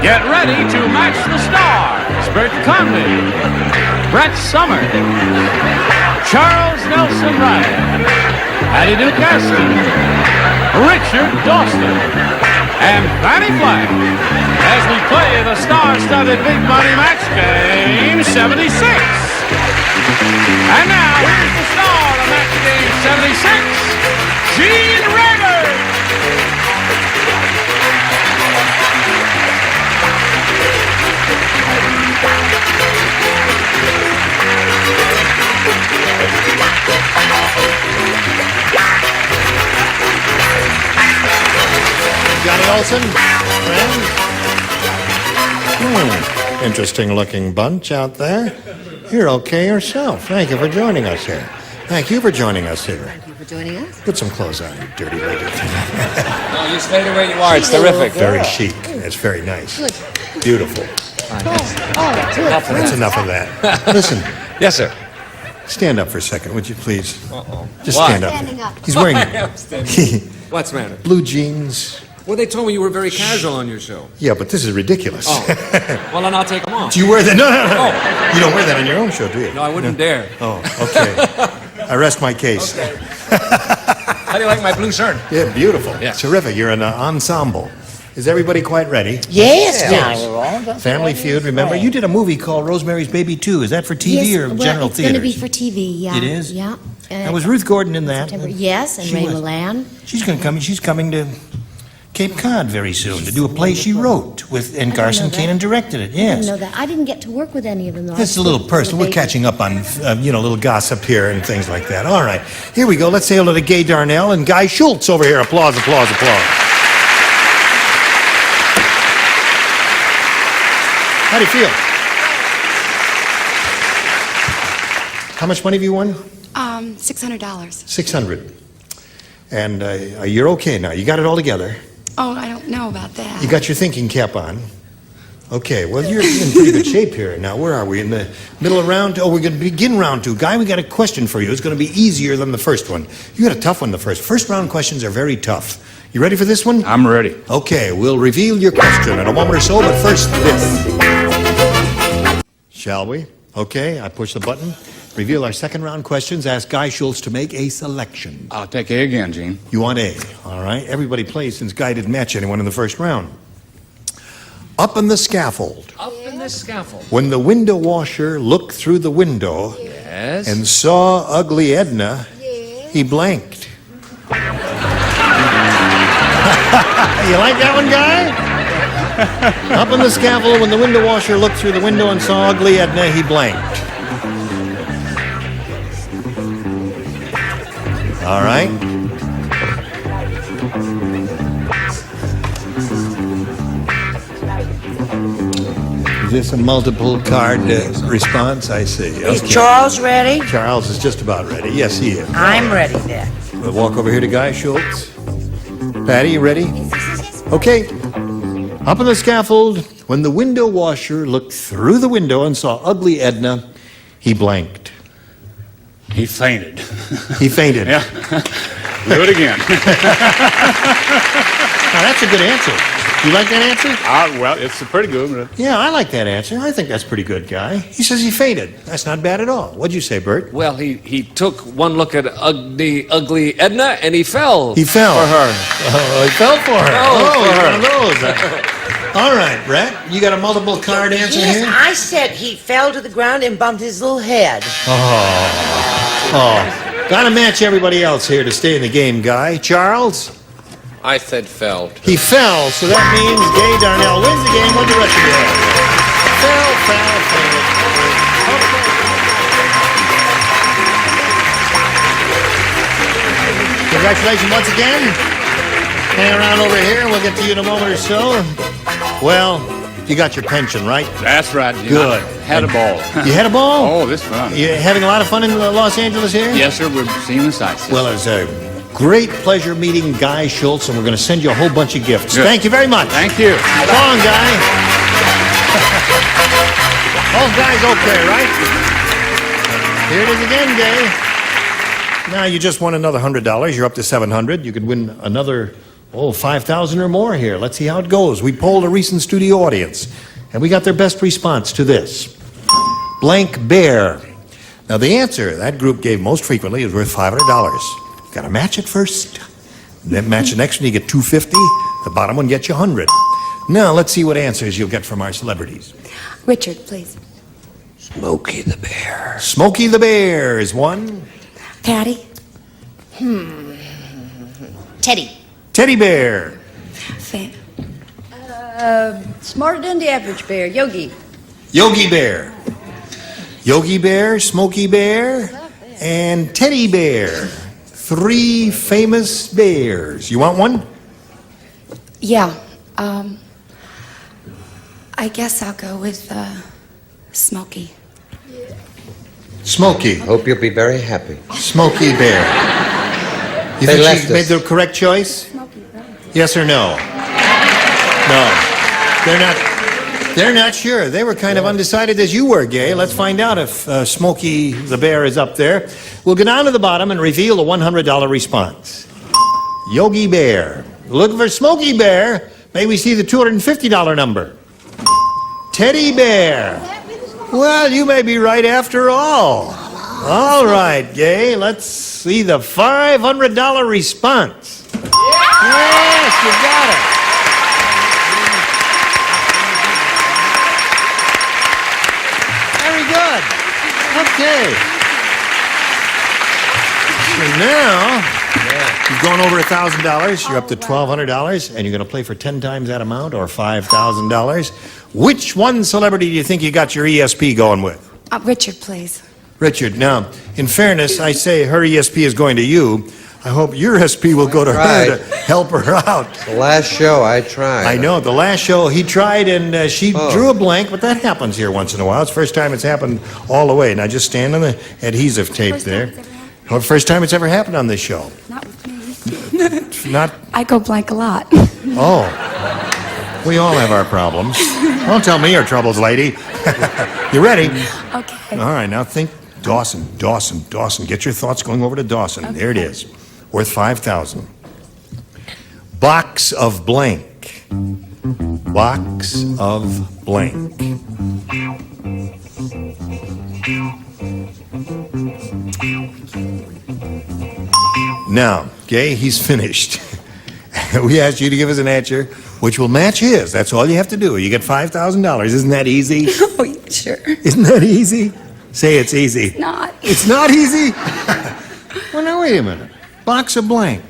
Get ready to match the stars. Bert Convy, Brett Summer, Charles Nelson Reilly, Patty Duke Astin, Richard Dawson, and Fannie Flagg as we play the star-studded big money match game 76. And now here's the star of match game 76, Gene Reilly. Johnny Olson, friends. Interesting looking bunch out there. You're okay yourself. Thank you for joining us here. Thank you for joining us here. Thank you for joining us. Put some clothes on, you dirty lady. No, you stay the way you are. It's terrific. Very chic. It's very nice. Good. Beautiful. That's enough of that. Listen. Yes, sir. Stand up for a second, would you please? Uh-oh. Just Why? stand up. Standing up. He's wearing What's the matter? blue jeans. Well, they told me you were very casual on your show. Yeah, but this is ridiculous. Oh. Well, then I'll take them off. Do you wear that? No. Oh. You don't wear that on your own show, do you? No, I wouldn't dare. Oh, okay. I rest my case. Okay. How do you like my blue shirt? Yeah, beautiful. Yeah. Terrific. You're in an ensemble. Is everybody quite ready? Yes, Johnny. Family Feud, remember? You did a movie called Rosemary's Baby 2. Is that for TV or general it's going to theaters? be for TV, yeah. It is? Yeah. Now, was Ruth Gordon in that? September. Yes, and She Ray was. Milland. She's coming to Cape Cod very soon to do a play she wrote with, and Carson know that. Keenan directed it. I Yes. didn't know that. I didn't get to work with any of them, though. It's a little personal. We're catching up on, little gossip here and things like that. All right. Here we go. Let's say hello to Gaye Darnell and Guy Schultz over here. Applause, applause, applause. How do you feel? How much money have you won? $600. $600. And you're okay now. You got it all together. Oh, I don't know about that. You got your thinking cap on. Okay, well, you're in pretty good shape here. Now, where are we? In the middle of round two? Oh, we're going to begin round two. Guy, we got a question for you. It's going to be easier than the first one. You had a tough one the first. First round questions are very tough. You ready for this one? I'm ready. Okay, we'll reveal your question in a moment or so, but first this. Shall we? Okay, I push the button. Reveal our second round questions. Ask Guy Schultz to make a selection. I'll take A again, Gene. You want A, all right? Everybody plays since Guy didn't match anyone in the first round. Up in the scaffold, Up in the scaffold. when the window washer looked through the window Yes. and saw ugly Edna, he blanked. You like that one, Guy? Up in the scaffold, when the window washer looked through the window and saw ugly Edna, he blanked. All right. Is this a multiple card response? I see. Is Okay. Charles ready? Charles is just about ready. Yes, he is. I'm ready then. We'll walk over here to Guy Schultz. Patty, you ready? Okay. Up on the scaffold, when the window washer looked through the window and saw ugly Edna, he blanked. He fainted. He fainted. Yeah. Do it again. Now, that's a good answer. You like that answer? Well, it's pretty good. But Yeah, I like that answer. I think that's pretty good, Guy. He says he fainted. That's not bad at all. What'd you say, Bert? Well, he took one look at ugly Edna and he fell. He fell. For her. Oh, he fell for her. Oh, for he's her. one of those. All right, Brett. You got a multiple card answer Yes, here? I said he fell to the ground and bumped his little head. Oh. Gotta match everybody else here to stay in the game, Guy. Charles? I said fell. He fell, so that means Gaye Darnell wins the game. What the rest of you have? Fell. Okay. Congratulations once again. Hang around over here, and we'll get to you in a moment or so. Well, you got your pension, right? that's right, Gene. Good. Had a ball. You had a ball? Oh, this fun. You having a lot of fun in Los Angeles here? Yes, sir. We're seeing the sights. Well, it was a great pleasure meeting Guy Schultz, and we're going to send you a whole bunch of gifts. Good. Thank you very much. Thank you. So long, Guy. All guys okay, right? Here it is again, Gaye. Now you just won another $100. You're up to $700. You could win another Oh, 5,000 or more here. Let's see how it goes. We polled a recent studio audience, and we got their best response to this. Blank bear. Now, the answer that group gave most frequently is worth $500. Got to match it first. Then match the next one, you get $250. The bottom one gets you $100. Now, let's see what answers you'll get from our celebrities. Richard, please. Smokey the Bear. Smokey the Bear is one. Patty. Teddy. Teddy Bear. Fan. Smarter than the average bear, Yogi. Yogi Bear. Yogi Bear, Smokey Bear, and Teddy Bear. 3 famous bears. You want one? Yeah. I guess I'll go with Smokey. Smokey. Hope you'll be very happy. Smokey Bear. You They think left she's made us. the correct choice? Yes or no? No. They're not sure. They were kind of undecided as you were, Gaye. Let's find out if Smokey the Bear is up there. We'll go down to the bottom and reveal the $100 response. Yogi Bear. Looking for Smokey Bear. May we see the $250 number? Teddy Bear. Well, you may be right after all. All right, Gaye. Let's see the $500 response. Yes, you got it. Very good. Okay. So now, you've gone over $1,000. You're up to $1,200, and you're going to play for 10 times that amount, or $5,000. Which one celebrity do you think you got your ESP going with? Richard, please. Richard. Now, in fairness, I say her ESP is going to you. I hope your ESP will go to her tried. to help her out. The last show I tried. I know. The last show he tried, and she drew a blank, but that happens here once in a while. It's the first time it's happened all the way. Now, just stand on the adhesive tape First there. time it's ever happened. Oh, first time it's ever happened on this show. Not with me. Not. I go blank a lot. Oh. We all have our problems. Don't tell me your troubles, lady. You ready? Okay. All right, now think Dawson. Get your thoughts going over to Dawson. Okay. There it is. Worth 5,000. Box of blank. Box of blank. Now, Gaye, he's finished. We asked you to give us an answer which will match his. That's all you have to do. You get $5,000. Isn't that easy? Oh, yeah, sure. Isn't that easy? Say it's easy. Not. It's not easy? Well, now, wait a minute. Box of blank.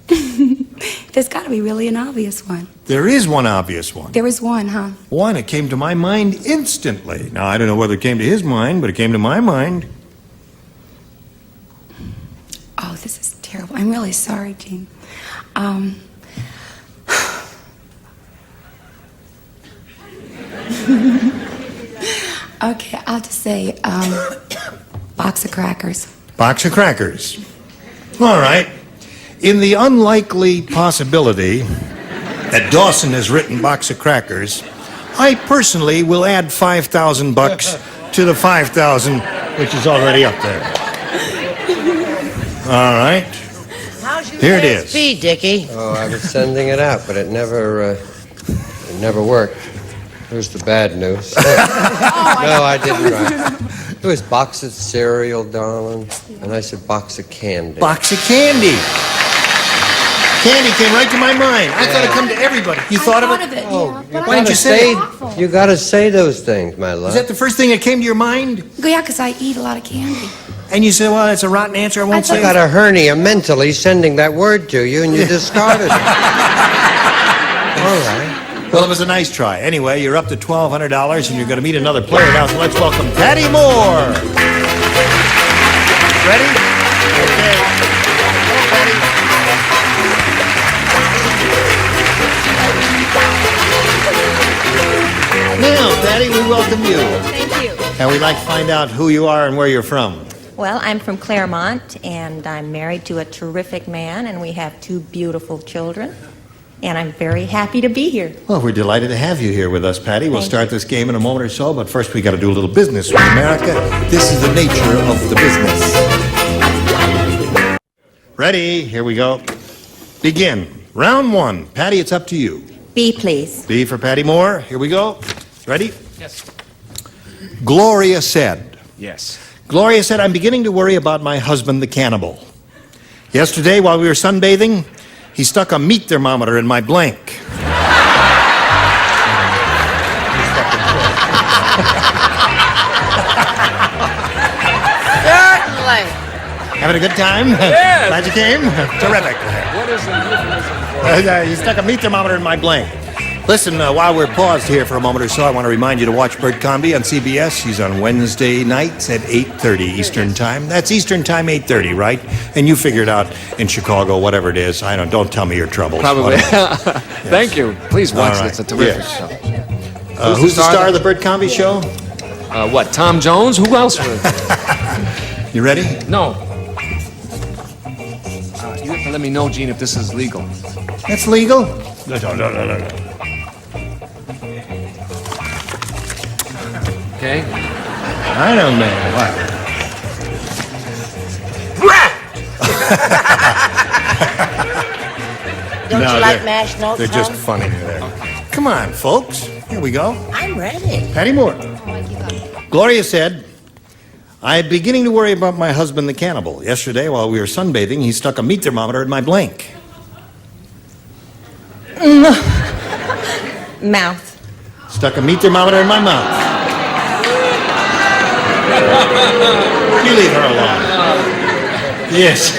There's got to be really an obvious one. There is one obvious one. There was one, huh? One, it came to my mind instantly. Now, I don't know whether it came to his mind, but it came to my mind. Oh, this is terrible. I'm really sorry, Gene. Okay, I'll just say box of crackers. Box of crackers. All right. In the unlikely possibility that Dawson has written box of crackers, I personally will add $5,000 to the 5,000 which is already up there. All right. How's your Here it is. ESP, Dickie? Oh, I was sending it out, but it never worked. Here's the bad news. No, I didn't write. It was box of cereal, darling, and I said box of candy. Box of candy. Candy came right to my mind. I thought it'd come to everybody. You thought of it? Oh, but Why didn't you say it? You gotta say those things, my love. Is that the first thing that came to your mind? Yeah, because I eat a lot of candy. And you said, well, that's a rotten answer. I won't I say got it. a hernia mentally sending that word to you, and you discarded it. All right. Well, it was a nice try. Anyway, you're up to $1,200, and you're going to meet another player now, so let's welcome Patty Moore. Ready? Okay. Hello, Patty. Now, Patty, we welcome you. Thank you. And we'd like to find out who you are and where you're from. Well, I'm from Claremont, and I'm married to a terrific man, and we have 2 beautiful children. And I'm very happy to be here. Well, we're delighted to have you here with us, Patty. We'll Thank start this game in a moment or so, but first we got to do a little business with America. This is the nature of the business. Ready? Here we go. Begin. Round 1. Patty, it's up to you. B, please. B for Patty Moore. Here we go. Ready? Yes. Gloria said. Yes. Gloria said, I'm beginning to worry about my husband, the cannibal. Yesterday, while we were sunbathing, he stuck a meat thermometer in my blank. Certainly. Having a good time? Yeah. Glad you came? Terrific. What is the euphemism for? He stuck a meat thermometer in my blank. Listen, while we're paused here for a moment or so, I want to remind you to watch Bert Convy on CBS. He's on Wednesday nights at 8:30 Eastern Time. That's Eastern Time, 8:30, right? And you figure it out in Chicago, whatever it is. Don't tell me your troubles. Probably. Whatever. Thank you. Please watch All it. right. It's a terrific Yes. show. Who's the star of the Bert Convy show? What, Tom Jones? Who else? You ready? No. You have to let me know, Gene, if this is legal. That's legal? No. Okay? I don't know. What? Don't No, you like they're- mashed notes, They're just Tom? funny there. Come on, folks. Here we go. I'm ready. Patty Moore. Gloria said, I'm beginning to worry about my husband, the cannibal. Yesterday, while we were sunbathing, he stuck a meat thermometer in my blank. Mouth. Stuck a meat thermometer in my mouth. You leave her alone. Yes.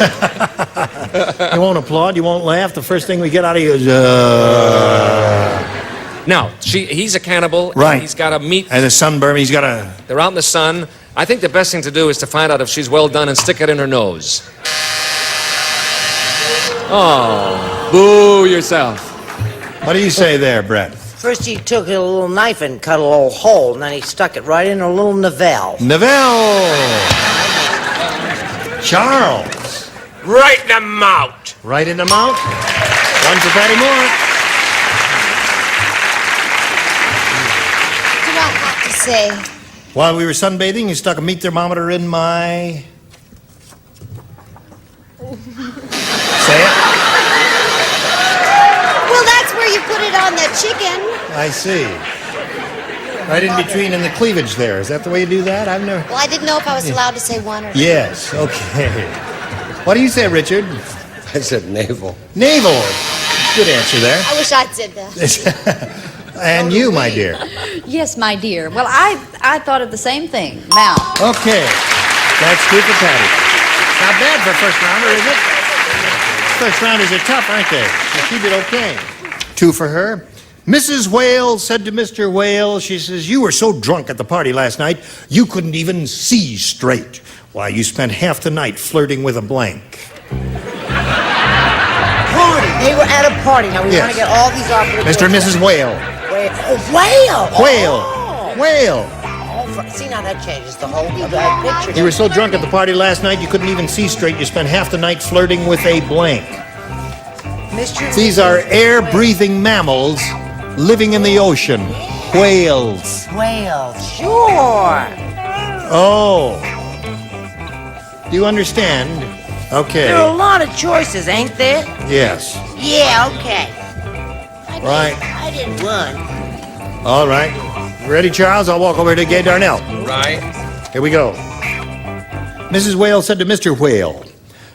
You won't applaud, you won't laugh. The first thing we get out of you is, Now, he's a cannibal. Right. He's got a meat. And a sunburn, he's got a... They're out in the sun. I think the best thing to do is to find out if she's well done and stick it in her nose. Oh, boo yourself. What do you say there, Brett? First he took a little knife and cut a little hole, and then he stuck it right in a little navelle. Neville! Charles! Right in the mouth. Right in the mouth. One for Patty Moore. Do I have to say? While we were sunbathing, you stuck a meat thermometer in my... Say it. Well, that's where you put it on the chicken. I see. Right in between in the cleavage there. Is that the way you do that? I've never... Well, I didn't know if I was allowed to say one or two. Yes, okay. What do you say, Richard? I said navel. Navel. Good answer there. I wish I'd said that. And you, my dear. Yes, my dear. Well, I thought of the same thing. Mouth. Okay. That's two for Patty. Not bad for a first rounder, is it? First rounders are tough, aren't they? But she did okay. Two for her. Mrs. Whale said to Mr. Whale, she says, you were so drunk at the party last night, you couldn't even see straight. Why, you spent half the night flirting with a blank. Party. They were at a party. Now we Yes. want to get all these off. Mr. and Mrs. Whale. Whale. Whale. Oh. Whale. See, now that changes the whole picture. You were so drunk at the party last night, you couldn't even see straight. You spent half the night flirting with a blank. Mr. These are air-breathing mammals living in the ocean. Whales. Whale. Sure. Oh. Do you understand? Okay. There are a lot of choices, ain't there? Yes. Yeah, okay. Right. I didn't run. All right. Ready, Charles? I'll walk over to Gaye Darnell. Right. Here we go. Mrs. Whale said to Mr. Whale,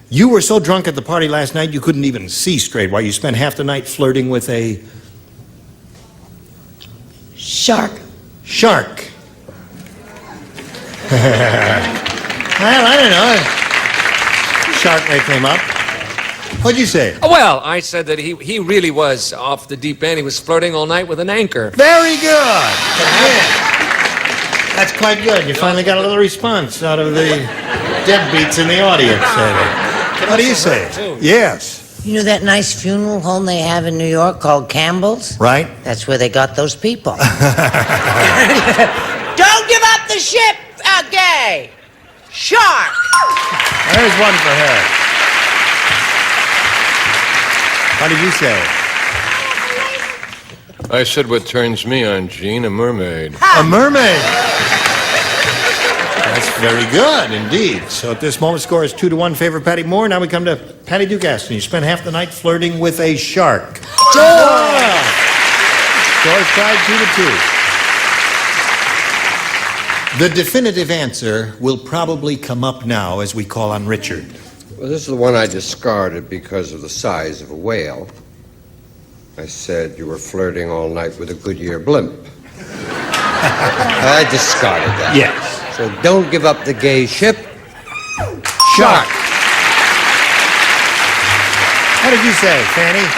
you were so drunk at the party last night you couldn't even see straight while you spent half the night flirting with a... Shark. shark. Well, I don't know. Shark may came up. What'd you say? Oh, well, I said that he really was off the deep end. He was flirting all night with an anchor. Very good. That's quite good. You finally got a little response out of the deadbeats in the audience. What do you say? Yes. You know that nice funeral home they have in New York called Campbell's? Right? That's where they got those people. Don't give up the ship, Gaye! Shark! There's one for her. What did you say? I said what turns me on, Gene, a mermaid. A mermaid. That's Very good, indeed. So at this moment, score is 2-1 favor Patty Moore. Now we come to Patty Duke Astin. You spent half the night flirting with a shark. Score is tied 2-2. The definitive answer will probably come up now as we call on Richard. Well, this is the one I discarded because of the size of a whale. I said you were flirting all night with a Goodyear blimp. I discarded that. Yes. So don't give up the gay ship. Shark. What did you say, Fannie?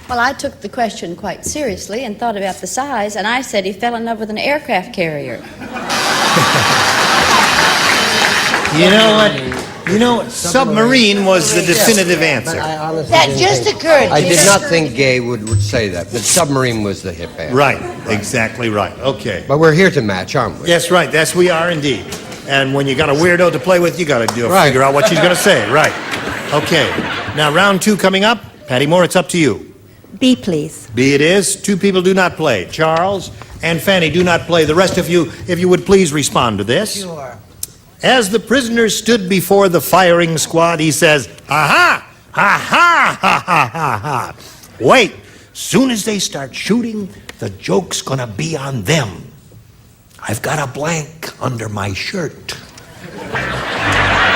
Well, I took the question quite seriously and thought about the size, and I said he fell in love with an aircraft carrier. You know what? Submarine was the definitive answer. That just occurred to I me. did not think Gaye would say that, but submarine was the hip answer. Right, exactly right. Okay. But we're here to match, aren't we? Yes, right. Yes, we are indeed. And when you got a weirdo to play with, you got to Right. figure out what she's going to say. Right. Okay. Now, round 2 coming up. Patty Moore, it's up to you. B, please. B it is. 2 people do not play. Charles and Fannie do not play. The rest of you, if you would please respond to this. Sure. As the prisoner stood before the firing squad, he says, "Ha-ha! Ha-ha! Ha-ha-ha-ha! Wait! Soon as they start shooting, the joke's gonna be on them. I've got a blank under my shirt.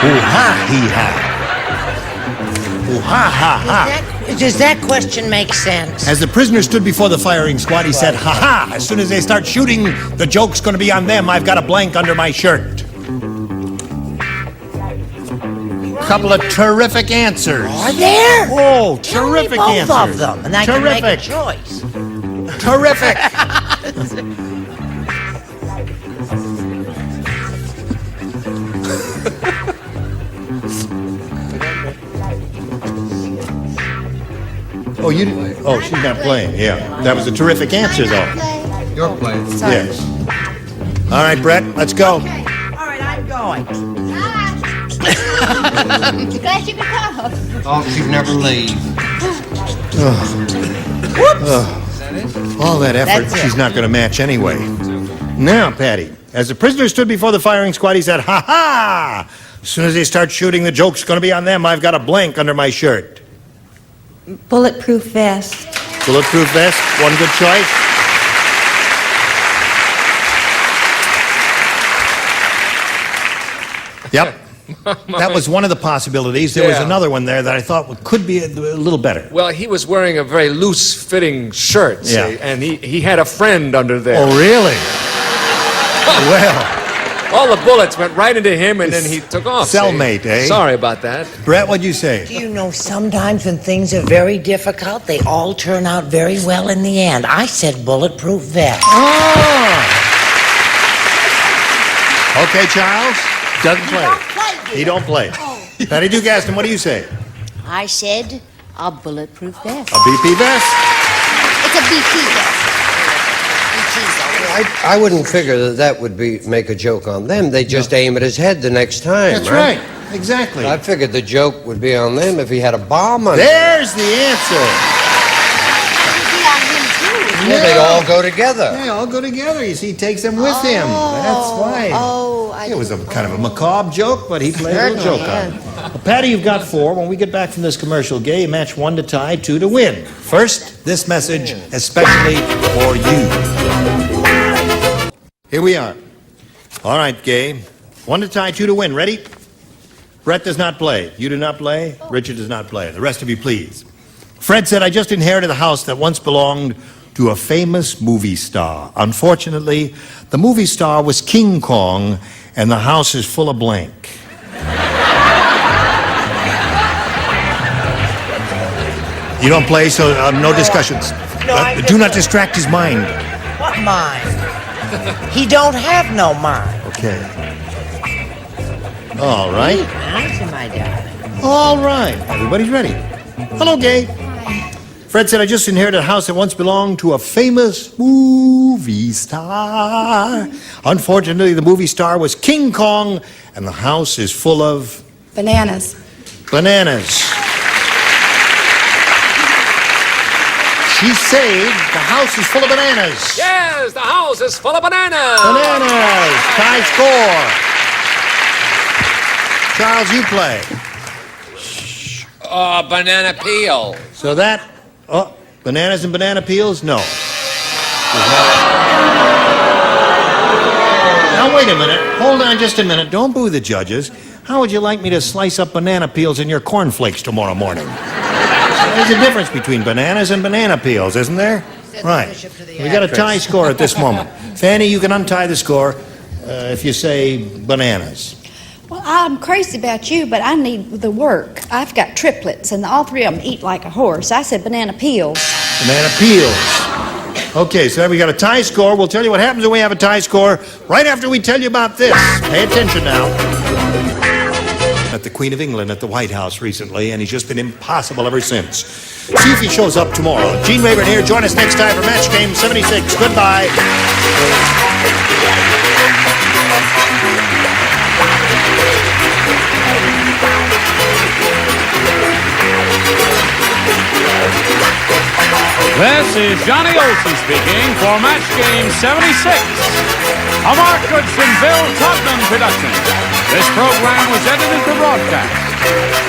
Ooh-ha-hee-ha! Ooh-ha-ha-ha!" Does that question make sense? As the prisoner stood before the firing squad, he said, "Ha-ha! As soon as they start shooting, the joke's gonna be on them. I've got a blank under my shirt." Couple of terrific answers. Are there? Oh, Tell me terrific both answers. of them, and I can make a Terrific. choice. Terrific. Oh, you didn't. Oh, she's not playing. Yeah, that was a terrific answer, though. Your place. Yes. All right, Brett, let's go. All right, I'm going. Glad you could come. Oh, she'd never leave. All that effort, That's it. she's not going to match anyway. Now, Patty, as the prisoner stood before the firing squad, he said, "Ha-ha! As soon as they start shooting, the joke's going to be on them. I've got a blank under my shirt." Bulletproof vest. Bulletproof vest, one good choice. Yep. That was one of the possibilities. There was Yeah. another one there that I thought could be a little better. Well, he was wearing a very loose-fitting shirt, see, Yeah. and he had a friend under there. Oh, really? Well, All the bullets went right into him, and then he took off. see. Cellmate, eh? Sorry about that. Brett, what'd you say? Do you know sometimes when things are very difficult, they all turn out very well in the end? I said bulletproof vest. Oh! Okay, Charles. Doesn't play. He don't play. Patty Duke Astin, what do you say? I said a bulletproof vest. A BP vest? It's a BP vest. BP's I wouldn't figure that would make a joke on them. They just aim at his head the next time. That's right. Exactly. I figured the joke would be on them if he had a bomb on There's the answer. Yeah, they'd all go together. They all go together. You see, he takes them with him. That's why. It was a kind of a macabre joke, but he played a little joke on it. Well, Patty, you've got 4. When we get back from this commercial, Gaye, you match 1 to tie, 2 to win. First, this message especially for you. Here we are. All right, Gaye. 1 to tie, 2 to win. Ready? Brett does not play. You do not play. Richard does not play. The rest of you, please. Fred said, "I just inherited a house that once belonged to a famous movie star. Unfortunately, the movie star was King Kong, and the house is full of blank." You don't play, so no discussions. No, Do not distract his mind. What mind? He don't have no mind. Okay. All right. Answer, my darling. All right. Everybody's ready. Hello, Gaye. Fred said, "I just inherited a house that once belonged to a famous movie star. Unfortunately, the movie star was King Kong, and the house is full of Bananas. bananas." She saved. The house is full of bananas. Yes, the house is full of bananas. Bananas. Tie score. Charles, you play. Banana peel. So that... Oh, bananas and banana peels? No. Now, wait a minute. Hold on just a minute. Don't boo the judges. How would you like me to slice up banana peels in your cornflakes tomorrow morning? There's a difference between bananas and banana peels, isn't there? Right. We got a tie score at this moment. Fannie, you can untie the score if you say bananas. Well, I'm crazy about you, but I need the work. I've got triplets, and all three of them eat like a horse. I said banana peels. Banana peels. Okay, so we got a tie score. We'll tell you what happens when we have a tie score right after we tell you about this. Pay attention now. Met the Queen of England at the White House recently, and he's just been impossible ever since. See if he shows up tomorrow. Gene Rayburn here. Join us next time for Match Game 76. Goodbye. This is Johnny Olsen speaking for Match Game 76, a Mark Goodson, Bill Todman production. This program was edited for broadcast.